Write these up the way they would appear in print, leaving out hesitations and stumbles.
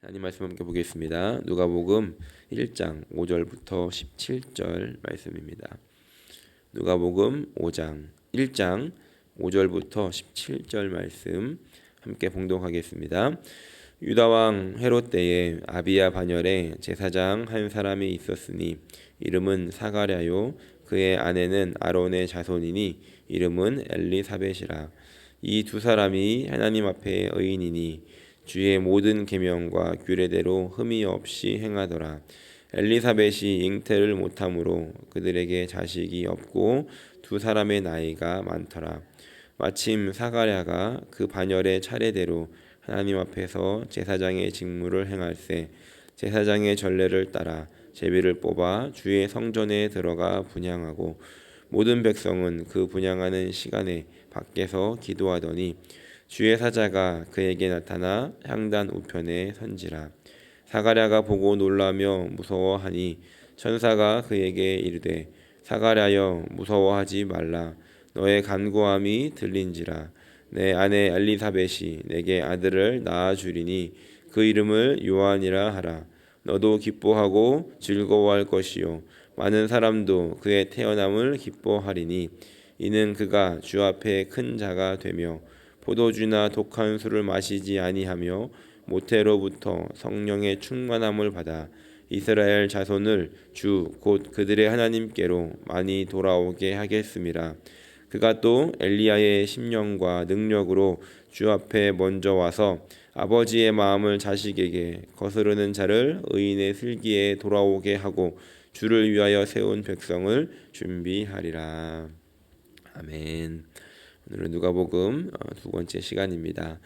하나님 말씀 함께 보겠습니다. 누가복음 1장 5절부터 17절 말씀입니다. 누가복음 1장 5절부터 17절 말씀 함께 봉독하겠습니다. 유다 왕 헤롯 때에 아비야 반열에 제사장 한 사람이 있었으니 이름은 사가랴요, 그의 아내는 아론의 자손이니 이름은 엘리사벳이라. 이 두 사람이 하나님 앞에 의인이니 주의 모든 계명과 규례대로 흠이 없이 행하더라. 엘리사벳이 잉태를 못함으로 그들에게 자식이 없고 두 사람의 나이가 많더라. 마침 사가랴가 그 반열의 차례대로 하나님 앞에서 제사장의 직무를 행할세 제사장의 전례를 따라 제비를 뽑아 주의 성전에 들어가 분향하고 모든 백성은 그 분향하는 시간에 밖에서 기도하더니 주의 사자가 그에게 나타나 향단 우편에 선지라. 사가랴가 보고 놀라며 무서워하니 천사가 그에게 이르되 사가랴여 무서워하지 말라. 너의 간구함이 들린지라. 내 아내 엘리사벳이 내게 아들을 낳아 주리니 그 이름을 요한이라 하라. 너도 기뻐하고 즐거워할 것이요 많은 사람도 그의 태어남을 기뻐하리니 이는 그가 주 앞에 큰 자가 되며 포도주나 독한 술을 마시지 아니하며 모태로부터 성령의 충만함을 받아 이스라엘 자손을 주 곧 그들의 하나님께로 많이 돌아오게 하겠음이라. 그가 또 엘리야의 심령과 능력으로 주 앞에 먼저 와서 아버지의 마음을 자식에게 거스르는 자를 의인의 슬기에 돌아오게 하고 주를 위하여 세운 백성을 준비하리라. 아멘. 오늘은 누가복음 두 번째 시간입니다.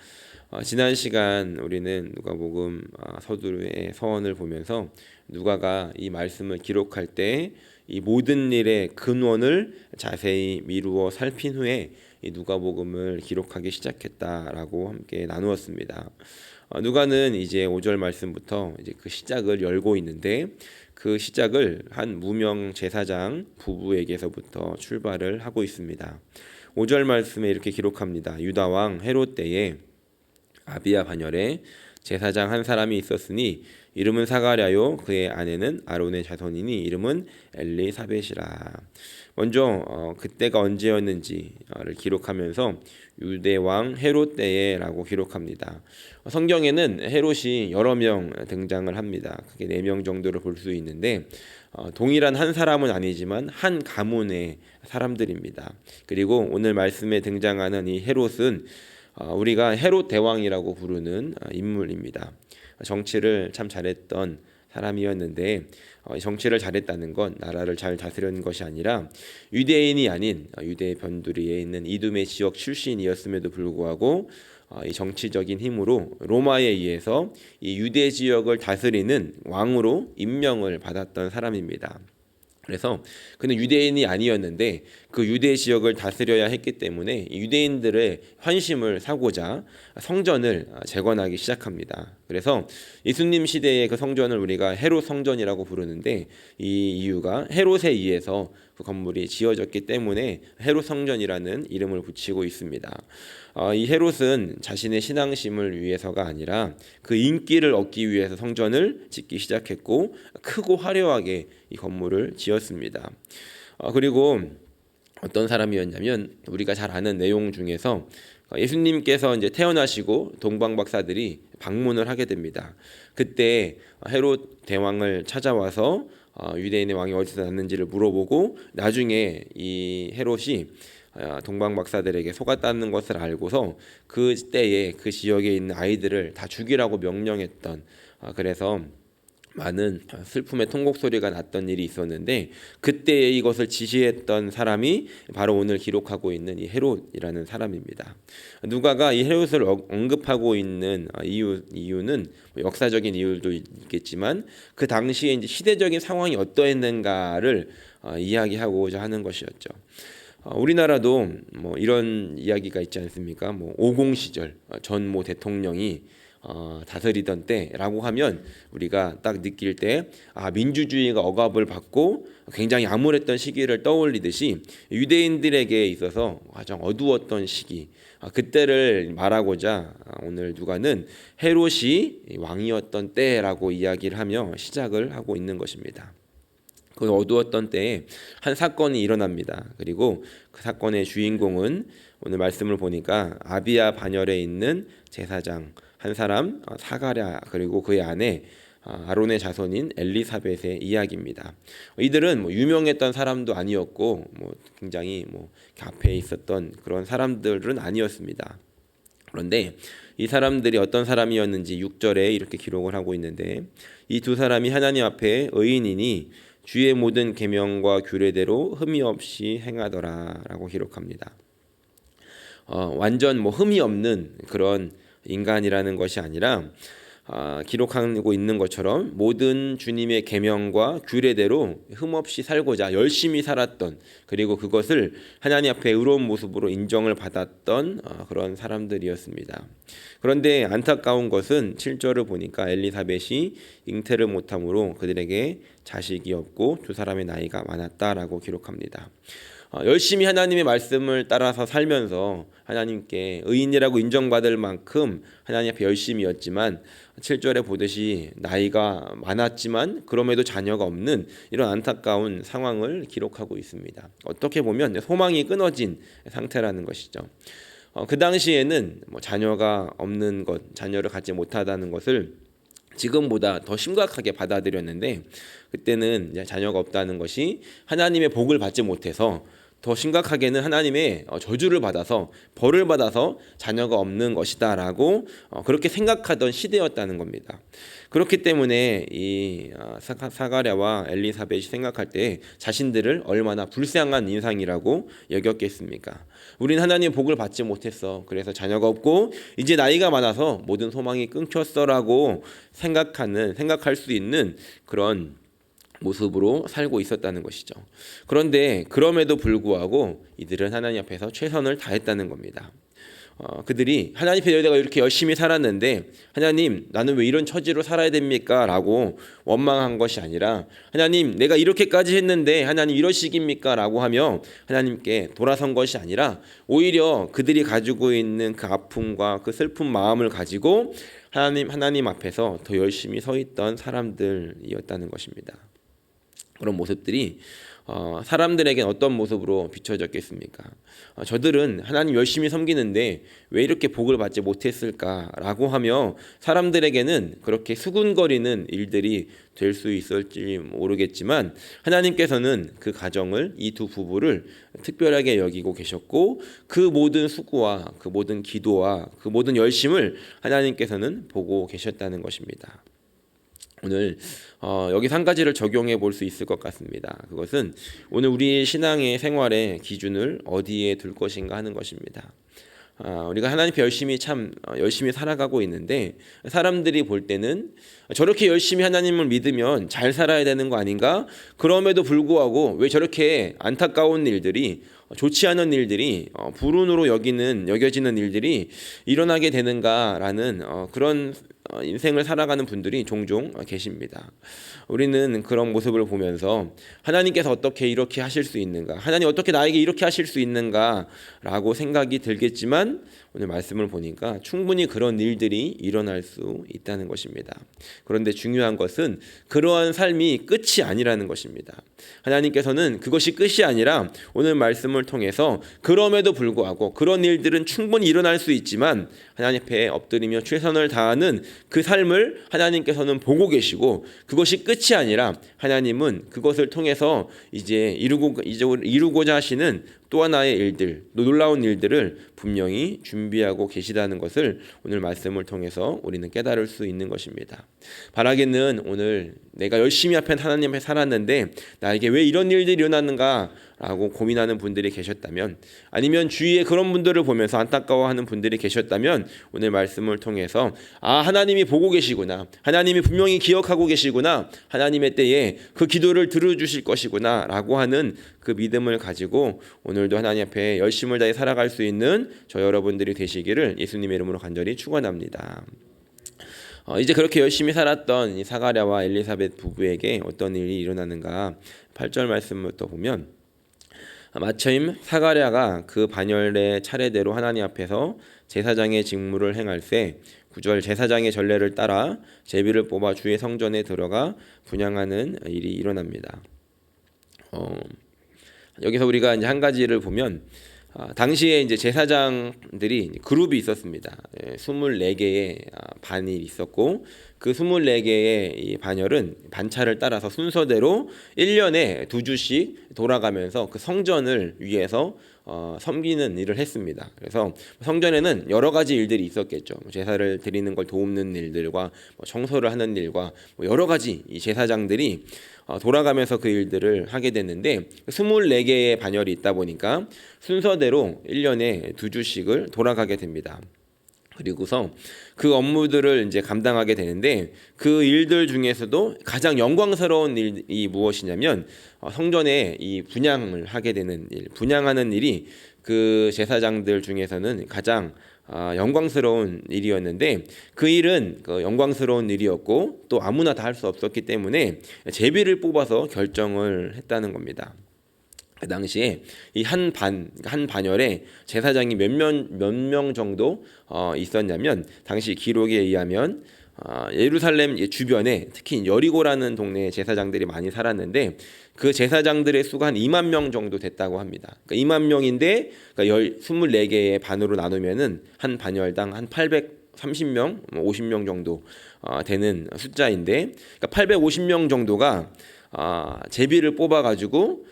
지난 시간 우리는 누가복음 서두의 서원을 보면서 누가가 이 말씀을 기록할 때 이 모든 일의 근원을 자세히 미루어 살핀 후에 이 누가복음을 기록하기 시작했다라고 함께 나누었습니다. 누가는 이제 5절 말씀부터 이제 그 시작을 열고 있는데 그 시작을 한 무명 제사장 부부에게서부터 출발을 하고 있습니다. 5절 말씀에 이렇게 기록합니다. 유다 왕 헤롯 때에 아비야 반열에 제사장 한 사람이 있었으니 이름은 사가랴요, 그의 아내는 아론의 자손이니 이름은 엘리사벳이라. 먼저 그때가 언제였는지를 기록하면서 유대 왕 헤롯 때에라고 기록합니다. 성경에는 헤롯이 여러 명 등장을 합니다. 그게 4명 정도를 볼 수 있는데 동일한 한 사람은 아니지만 한 가문의 사람들입니다. 그리고 오늘 말씀에 등장하는 이 헤롯은 우리가 헤롯 대왕이라고 부르는 인물입니다. 정치를 참 잘했던 사람이었는데 정치를 잘했다는 건 나라를 잘 다스리는 것이 아니라 유대인이 아닌 유대 변두리에 있는 이두메 지역 출신이었음에도 불구하고 이 정치적인 힘으로 로마에 의해서 이 유대 지역을 다스리는 왕으로 임명을 받았던 사람입니다. 그래서 그는 유대인이 아니었는데 그 유대 지역을 다스려야 했기 때문에 유대인들의 환심을 사고자 성전을 재건하기 시작합니다. 그래서 예수님 시대의 그 성전을 우리가 헤롯 성전이라고 부르는데 이 이유가 헤롯에 의해서 그 건물이 지어졌기 때문에 헤롯 성전이라는 이름을 붙이고 있습니다. 이 헤롯은 자신의 신앙심을 위해서가 아니라 그 인기를 얻기 위해서 성전을 짓기 시작했고 크고 화려하게 이 건물을 지었습니다. 그리고 어떤 사람이었냐면 우리가 잘 아는 내용 중에서 예수님께서 이제 태어나시고 동방 박사들이 방문을 하게 됩니다. 그때 헤롯 대왕을 찾아와서 유대인의 왕이 어디서 났는지를 물어보고 나중에 이 헤롯이 동방 박사들에게 속았다는 것을 알고서 그 때에 그 지역에 있는 아이들을 다 죽이라고 명령했던 그래서 많은 슬픔의 통곡 소리가 났던 일이 있었는데 그때 이것을 지시했던 사람이 바로 오늘 기록하고 있는 이 헤롯이라는 사람입니다. 누가가 이 헤롯을 언급하고 있는 이유는 역사적인 이유도 있겠지만 그 당시에 이제 시대적인 상황이 어떠했는가를 이야기하고자 하는 것이었죠. 우리나라도 뭐 이런 이야기가 있지 않습니까? 뭐 50 시절 전 모 대통령이 다스리던 때라고 하면 우리가 딱 느낄 때 민주주의가 억압을 받고 굉장히 암울했던 시기를 떠올리듯이 유대인들에게 있어서 가장 어두웠던 시기, 그때를 말하고자 오늘 누가는 헤롯이 왕이었던 때라고 이야기를 하며 시작을 하고 있는 것입니다. 그 어두웠던 때에 한 사건이 일어납니다. 그리고 그 사건의 주인공은 오늘 말씀을 보니까 아비야 반열에 있는 제사장 한 사람 사가랴, 그리고 그의 아내 아론의 자손인 엘리사벳의 이야기입니다. 이들은 유명했던 사람도 아니었고 굉장히 앞에 있었던 그런 사람들은 아니었습니다. 그런데 이 사람들이 어떤 사람이었는지 6절에 이렇게 기록을 하고 있는데, 이 두 사람이 하나님 앞에 의인이니 주의 모든 계명과 규례대로 흠이 없이 행하더라라고 기록합니다. 완전 흠이 없는 그런 인간이라는 것이 아니라 기록하고 있는 것처럼 모든 주님의 계명과 규례대로 흠없이 살고자 열심히 살았던, 그리고 그것을 하나님 앞에 의로운 모습으로 인정을 받았던 그런 사람들이었습니다. 그런데 안타까운 것은 7절을 보니까 엘리사벳이 잉태를 못함으로 그들에게 자식이 없고 두 사람의 나이가 많았다라고 기록합니다. 열심히 하나님의 말씀을 따라서 살면서 하나님께 의인이라고 인정받을 만큼 하나님 앞에 열심이었지만 7절에 보듯이 나이가 많았지만 그럼에도 자녀가 없는 이런 안타까운 상황을 기록하고 있습니다. 어떻게 보면 소망이 끊어진 상태라는 것이죠. 그 당시에는 자녀가 없는 것, 자녀를 갖지 못하다는 것을 지금보다 더 심각하게 받아들였는데, 그때는 자녀가 없다는 것이 하나님의 복을 받지 못해서, 더 심각하게는 하나님의 저주를 받아서, 벌을 받아서 자녀가 없는 것이다라고 그렇게 생각하던 시대였다는 겁니다. 그렇기 때문에 이 사가랴와 엘리사벳이 생각할 때 자신들을 얼마나 불쌍한 인상이라고 여겼겠습니까? 우린 하나님의 복을 받지 못했어, 그래서 자녀가 없고 이제 나이가 많아서 모든 소망이 끊겼어라고 생각할 수 있는 그런 모습으로 살고 있었다는 것이죠. 그런데 그럼에도 불구하고 이들은 하나님 앞에서 최선을 다했다는 겁니다. 그들이 하나님 앞에 내가 이렇게 열심히 살았는데 하나님, 나는 왜 이런 처지로 살아야 됩니까? 라고 원망한 것이 아니라, 하나님, 내가 이렇게까지 했는데 하나님 이러시깁니까? 라고 하며 하나님께 돌아선 것이 아니라, 오히려 그들이 가지고 있는 그 아픔과 그 슬픈 마음을 가지고 하나님 앞에서 더 열심히 서 있던 사람들이었다는 것입니다. 그런 모습들이 사람들에겐 어떤 모습으로 비춰졌겠습니까? 저들은 하나님 열심히 섬기는데 왜 이렇게 복을 받지 못했을까라고 하며 사람들에게는 그렇게 수군거리는 일들이 될 수 있을지 모르겠지만, 하나님께서는 그 가정을, 이 두 부부를 특별하게 여기고 계셨고, 그 모든 수고와 그 모든 기도와 그 모든 열심을 하나님께서는 보고 계셨다는 것입니다. 오늘 여기서 한 가지를 적용해 볼 수 있을 것 같습니다. 그것은 오늘 우리의 신앙의 생활의 기준을 어디에 둘 것인가 하는 것입니다. 우리가 하나님 앞에 열심히 살아가고 있는데, 사람들이 볼 때는 저렇게 열심히 하나님을 믿으면 잘 살아야 되는 거 아닌가? 그럼에도 불구하고 왜 저렇게 안타까운 일들이, 좋지 않은 일들이, 불운으로 여겨지는 일들이 일어나게 되는가라는 그런 인생을 살아가는 분들이 종종 계십니다. 우리는 그런 모습을 보면서 하나님께서 어떻게 이렇게 하실 수 있는가, 하나님 어떻게 나에게 이렇게 하실 수 있는가라고 생각이 들겠지만, 오늘 말씀을 보니까 충분히 그런 일들이 일어날 수 있다는 것입니다. 그런데 중요한 것은 그러한 삶이 끝이 아니라는 것입니다. 하나님께서는 그것이 끝이 아니라 오늘 말씀을 통해서 그럼에도 불구하고 그런 일들은 충분히 일어날 수 있지만 하나님 앞에 엎드리며 최선을 다하는 그 삶을 하나님께서는 보고 계시고, 그것이 끝이 아니라 하나님은 그것을 통해서 이제 이루고자 하시는 또 하나의 일들, 놀라운 일들을 분명히 준비하고 계시다는 것을 오늘 말씀을 통해서 우리는 깨달을 수 있는 것입니다. 바라기는 오늘 내가 열심히 하나님 앞에 살았는데 나에게 왜 이런 일들이 일어나는가 라고 고민하는 분들이 계셨다면, 아니면 주위에 그런 분들을 보면서 안타까워하는 분들이 계셨다면, 오늘 말씀을 통해서 하나님이 보고 계시구나, 하나님이 분명히 기억하고 계시구나, 하나님의 때에 그 기도를 들어주실 것이구나 라고 하는 그 믿음을 가지고 오늘도 하나님 앞에 열심을 다해 살아갈 수 있는 저 여러분들이 되시기를 예수님의 이름으로 간절히 축원합니다. 이제 그렇게 열심히 살았던 이 사가랴와 엘리사벳 부부에게 어떤 일이 일어나는가 8절 말씀부터 보면 마침 사가랴가 그 반열의 차례대로 하나님 앞에서 제사장의 직무를 행할세 9절 제사장의 전례를 따라 제비를 뽑아 주의 성전에 들어가 분향하는 일이 일어납니다. 여기서 우리가 이제 한 가지를 보면 당시에 이제 제사장들이 그룹이 있었습니다. 24개의 반이 있었고 그 24개의 이 반열은 반차를 따라서 순서대로 1년에 2주씩 돌아가면서 그 성전을 위해서 섬기는 일을 했습니다. 그래서 성전에는 여러 가지 일들이 있었겠죠. 제사를 드리는 걸 돕는 일들과 청소를 하는 일과 여러 가지 이 제사장들이 돌아가면서 그 일들을 하게 됐는데 24개의 반열이 있다 보니까 순서대로 1년에 2주씩을 돌아가게 됩니다. 그리고서 그 업무들을 이제 감당하게 되는데 그 일들 중에서도 가장 영광스러운 일이 무엇이냐면 성전에 이 분향을 하게 되는 일, 분향하는 일이 그 제사장들 중에서는 가장 영광스러운 일이었는데 그 일은 영광스러운 일이었고 또 아무나 다 할 수 없었기 때문에 제비를 뽑아서 결정을 했다는 겁니다. 그 당시에 이 한 반열에 제사장이 몇 명 정도 있었냐면 당시 기록에 의하면 예루살렘 주변에 특히 여리고라는 동네에 제사장들이 많이 살았는데 그 제사장들의 수가 한 2만 명 정도 됐다고 합니다. 그러니까 2만 명인데 24개의 반으로 나누면은 한 반열당 한 830명, 50명 정도 되는 숫자인데 그러니까 850명 정도가 제비를 뽑아가지고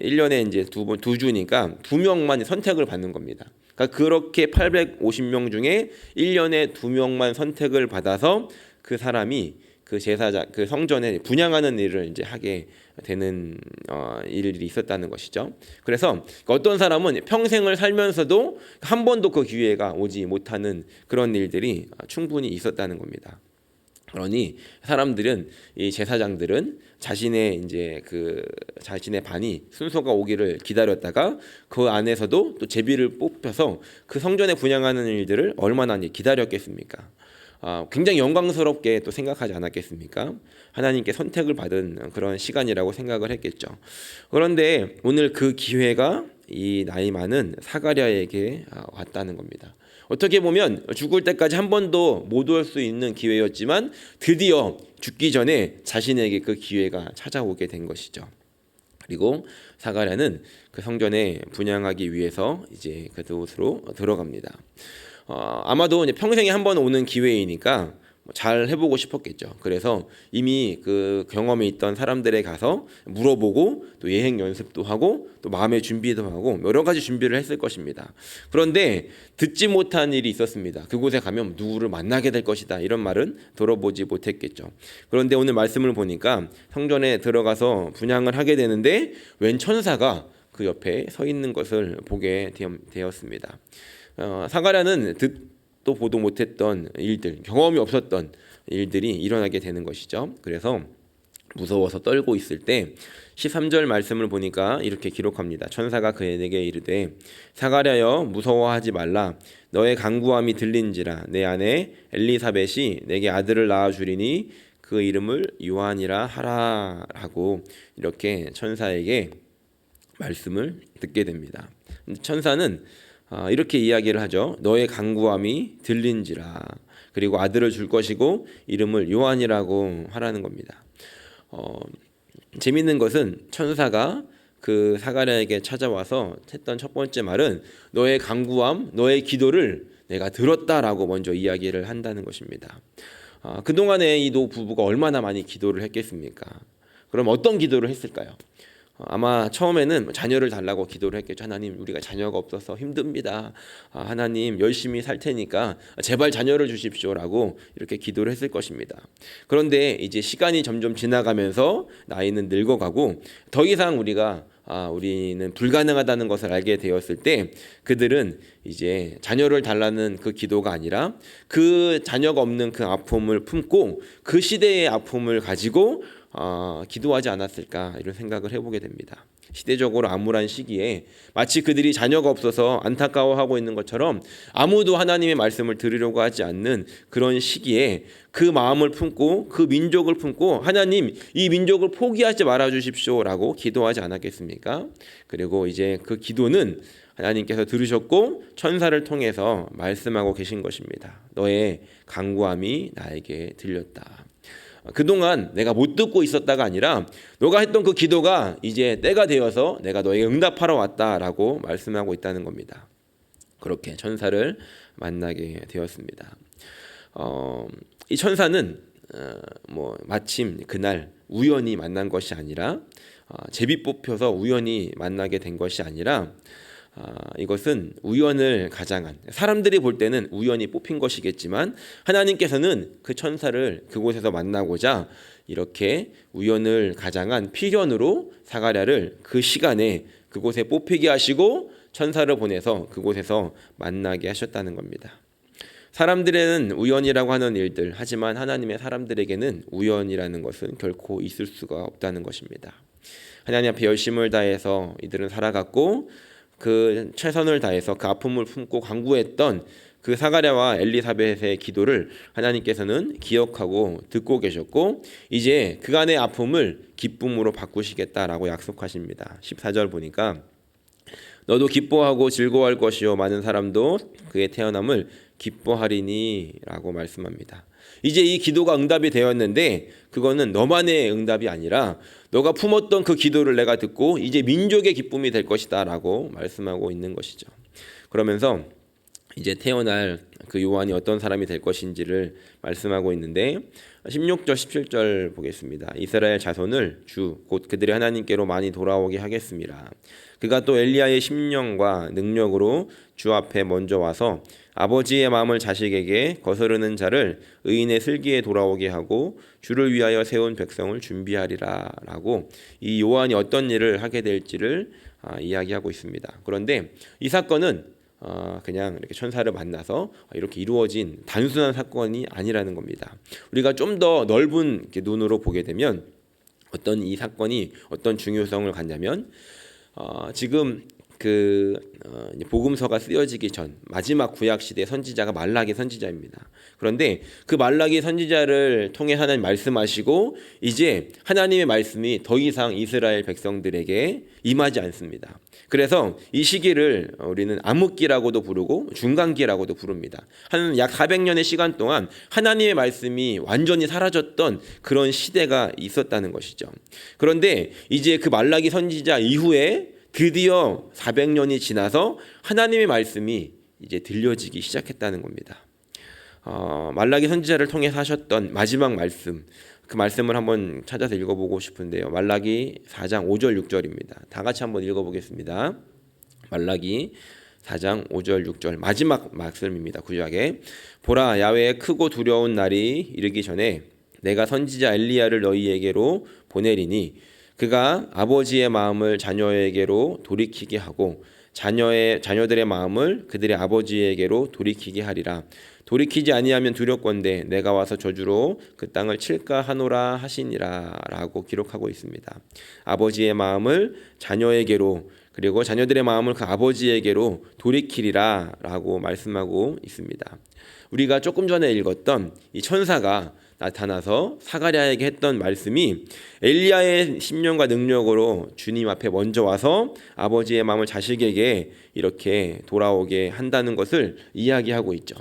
1년에 이제 두 주니까 2명만 선택을 받는 겁니다. 그러니까 그렇게 850명 중에 1년에 2명만 선택을 받아서 그 사람이 그 제사장 그 성전에 분향하는 일을 이제 하게 되는 일이 있었다는 것이죠. 그래서 어떤 사람은 평생을 살면서도 한 번도 그 기회가 오지 못하는 그런 일들이 충분히 있었다는 겁니다. 그러니 사람들은 이 제사장들은 자신의 이제 자신의 반이 순서가 오기를 기다렸다가 그 안에서도 또 제비를 뽑혀서 그 성전에 분향하는 일들을 얼마나 기다렸겠습니까? 굉장히 영광스럽게 또 생각하지 않았겠습니까? 하나님께 선택을 받은 그런 시간이라고 생각을 했겠죠. 그런데 오늘 그 기회가 이 나이 많은 사가랴에게 왔다는 겁니다. 어떻게 보면 죽을 때까지 한 번도 못 올 수 있는 기회였지만 드디어 죽기 전에 자신에게 그 기회가 찾아오게 된 것이죠. 그리고 사가랴는 그 성전에 분향하기 위해서 이제 그곳으로 들어갑니다. 아마도 이제 평생에 한 번 오는 기회이니까 잘 해보고 싶었겠죠. 그래서 이미 그 경험이 있던 사람들에 가서 물어보고 또 예행 연습도 하고 또 마음의 준비도 하고 여러 가지 준비를 했을 것입니다. 그런데 듣지 못한 일이 있었습니다. 그곳에 가면 누구를 만나게 될 것이다 이런 말은 들어보지 못했겠죠. 그런데 오늘 말씀을 보니까 성전에 들어가서 분향을 하게 되는데 웬 천사가 그 옆에 서 있는 것을 보게 되었습니다. 사가랴는 또 보도 못했던 일들, 경험이 없었던 일들이 일어나게 되는 것이죠. 그래서 무서워서 떨고 있을 때 13절 말씀을 보니까 이렇게 기록합니다. 천사가 그에게 이르되 사가랴여 무서워하지 말라. 너의 간구함이 들린지라. 내 아내 엘리사벳이 내게 아들을 낳아 주리니 그 이름을 요한이라 하라 하고 이렇게 천사에게 말씀을 듣게 됩니다. 천사는 이렇게 이야기를 하죠. 너의 간구함이 들린지라. 그리고 아들을 줄 것이고 이름을 요한이라고 하라는 겁니다. 재밌는 것은 천사가 그 사가랴에게 찾아와서 했던 첫 번째 말은 너의 간구함, 너의 기도를 내가 들었다라고 먼저 이야기를 한다는 것입니다. 그동안에 이 노 부부가 얼마나 많이 기도를 했겠습니까? 그럼 어떤 기도를 했을까요? 아마 처음에는 자녀를 달라고 기도를 했겠죠. 하나님 우리가 자녀가 없어서 힘듭니다. 하나님 열심히 살 테니까 제발 자녀를 주십시오라고 이렇게 기도를 했을 것입니다. 그런데 이제 시간이 점점 지나가면서 나이는 늙어가고 더 이상 우리는 불가능하다는 것을 알게 되었을 때 그들은 이제 자녀를 달라는 그 기도가 아니라 그 자녀가 없는 그 아픔을 품고 그 시대의 아픔을 가지고 기도하지 않았을까 이런 생각을 해보게 됩니다. 시대적으로 암울한 시기에 마치 그들이 자녀가 없어서 안타까워하고 있는 것처럼 아무도 하나님의 말씀을 들으려고 하지 않는 그런 시기에 그 마음을 품고 그 민족을 품고 하나님 이 민족을 포기하지 말아 주십시오라고 기도하지 않았겠습니까? 그리고 이제 그 기도는 하나님께서 들으셨고 천사를 통해서 말씀하고 계신 것입니다. 너의 간구함이 나에게 들렸다. 그동안 내가 못 듣고 있었다가 아니라 너가 했던 그 기도가 이제 때가 되어서 내가 너에게 응답하러 왔다라고 말씀하고 있다는 겁니다. 그렇게 천사를 만나게 되었습니다. 이 천사는 마침 그날 우연히 만난 것이 아니라 제비 뽑혀서 우연히 만나게 된 것이 아니라 이것은 우연을 가장한, 사람들이 볼 때는 우연히 뽑힌 것이겠지만 하나님께서는 그 천사를 그곳에서 만나고자 이렇게 우연을 가장한 필연으로 사가랴를 그 시간에 그곳에 뽑히게 하시고 천사를 보내서 그곳에서 만나게 하셨다는 겁니다. 사람들에는 우연이라고 하는 일들, 하지만 하나님의 사람들에게는 우연이라는 것은 결코 있을 수가 없다는 것입니다. 하나님 앞에 열심을 다해서 이들은 살아갔고 그 최선을 다해서 그 아픔을 품고 간구했던 그 사가랴와 엘리사벳의 기도를 하나님께서는 기억하고 듣고 계셨고 이제 그간의 아픔을 기쁨으로 바꾸시겠다라고 약속하십니다. 14절 보니까 너도 기뻐하고 즐거워할 것이요 많은 사람도 그의 태어남을 기뻐하리니 라고 말씀합니다. 이제 이 기도가 응답이 되었는데 그거는 너만의 응답이 아니라 너가 품었던 그 기도를 내가 듣고 이제 민족의 기쁨이 될 것이다 라고 말씀하고 있는 것이죠. 그러면서 이제 태어날 그 요한이 어떤 사람이 될 것인지를 말씀하고 있는데 16절 17절 보겠습니다. 이스라엘 자손을 주 곧 그들의 하나님께로 많이 돌아오게 하겠습니다. 그가 또 엘리야의 심령과 능력으로 주 앞에 먼저 와서 아버지의 마음을 자식에게 거스르는 자를 의인의 슬기에 돌아오게 하고 주를 위하여 세운 백성을 준비하리라 라고 이 요한이 어떤 일을 하게 될지를 이야기하고 있습니다. 그런데 이 사건은 그냥 이렇게 천사를 만나서 이렇게 이루어진 단순한 사건이 아니라는 겁니다. 우리가 좀 더 넓은 눈으로 보게 되면 어떤 이 사건이 어떤 중요성을 갖냐면 지금 복음서가 쓰여지기 전 마지막 구약 시대 선지자가 말라기 선지자입니다. 그런데 그 말라기 선지자를 통해 하나님 말씀하시고 이제 하나님의 말씀이 더 이상 이스라엘 백성들에게 임하지 않습니다. 그래서 이 시기를 우리는 암흑기라고도 부르고 중간기라고도 부릅니다. 한 약 400년의 시간 동안 하나님의 말씀이 완전히 사라졌던 그런 시대가 있었다는 것이죠. 그런데 이제 그 말라기 선지자 이후에 드디어 400년이 지나서 하나님의 말씀이 이제 들려지기 시작했다는 겁니다. 말라기 선지자를 통해서 하셨던 마지막 말씀, 그 말씀을 한번 찾아서 읽어보고 싶은데요. 말라기 4장 5절 6절입니다. 다 같이 한번 읽어보겠습니다. 말라기 4장 5절 6절 마지막 말씀입니다. 구약에 보라 야훼의 크고 두려운 날이 이르기 전에 내가 선지자 엘리야를 너희에게로 보내리니 그가 아버지의 마음을 자녀에게로 돌이키게 하고 자녀들의 마음을 그들의 아버지에게로 돌이키게 하리라. 돌이키지 아니하면 두렵건대 내가 와서 저주로 그 땅을 칠까 하노라 하시니라 라고 기록하고 있습니다. 아버지의 마음을 자녀에게로 그리고 자녀들의 마음을 그 아버지에게로 돌이키리라 라고 말씀하고 있습니다. 우리가 조금 전에 읽었던 이 천사가 나타나서 사가랴에게 했던 말씀이 엘리야의 심령과 능력으로 주님 앞에 먼저 와서 아버지의 마음을 자식에게 이렇게 돌아오게 한다는 것을 이야기하고 있죠.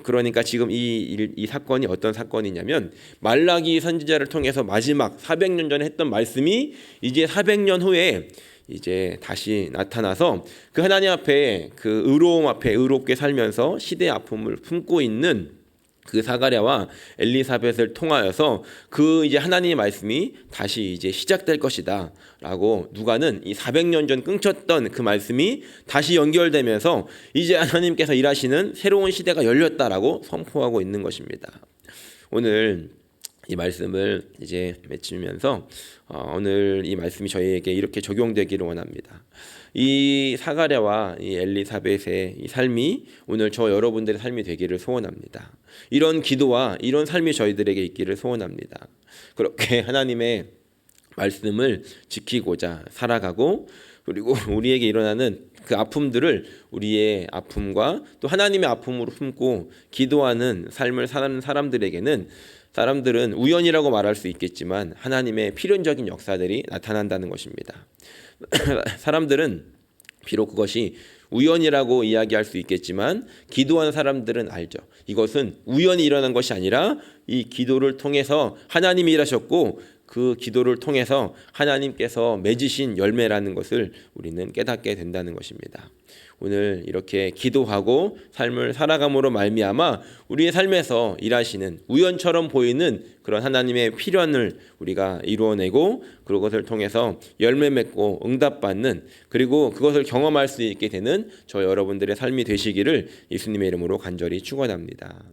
그러니까 지금 이 사건이 어떤 사건이냐면 말라기 선지자를 통해서 마지막 400년 전에 했던 말씀이 이제 400년 후에 이제 다시 나타나서 그 하나님 앞에 그 의로움 앞에 의롭게 살면서 시대의 아픔을 품고 있는 그 사가랴와 엘리사벳을 통하여서 그 이제 하나님의 말씀이 다시 이제 시작될 것이다라고 누가는 이 400년 전 끊겼던 그 말씀이 다시 연결되면서 이제 하나님께서 일하시는 새로운 시대가 열렸다라고 선포하고 있는 것입니다. 오늘 이 말씀을 이제 맺으면서 오늘 이 말씀이 저희에게 이렇게 적용되기를 원합니다. 이 사가랴와 이 엘리사벳의 이 삶이 오늘 저 여러분들의 삶이 되기를 소원합니다. 이런 기도와 이런 삶이 저희들에게 있기를 소원합니다. 그렇게 하나님의 말씀을 지키고자 살아가고, 그리고 우리에게 일어나는 그 아픔들을 우리의 아픔과 또 하나님의 아픔으로 품고 기도하는 삶을 사는 사람들은 우연이라고 말할 수 있겠지만 하나님의 필연적인 역사들이 나타난다는 것입니다. 사람들은 비록 그것이 우연이라고 이야기할 수 있겠지만 기도하는 사람들은 알죠. 이것은 우연히 일어난 것이 아니라 이 기도를 통해서 하나님이 일하셨고 그 기도를 통해서 하나님께서 맺으신 열매라는 것을 우리는 깨닫게 된다는 것입니다. 오늘 이렇게 기도하고 삶을 살아감으로 말미암아 우리의 삶에서 일하시는 우연처럼 보이는 그런 하나님의 필연을 우리가 이루어내고 그것을 통해서 열매 맺고 응답받는, 그리고 그것을 경험할 수 있게 되는 저 여러분들의 삶이 되시기를 예수님의 이름으로 간절히 축원합니다.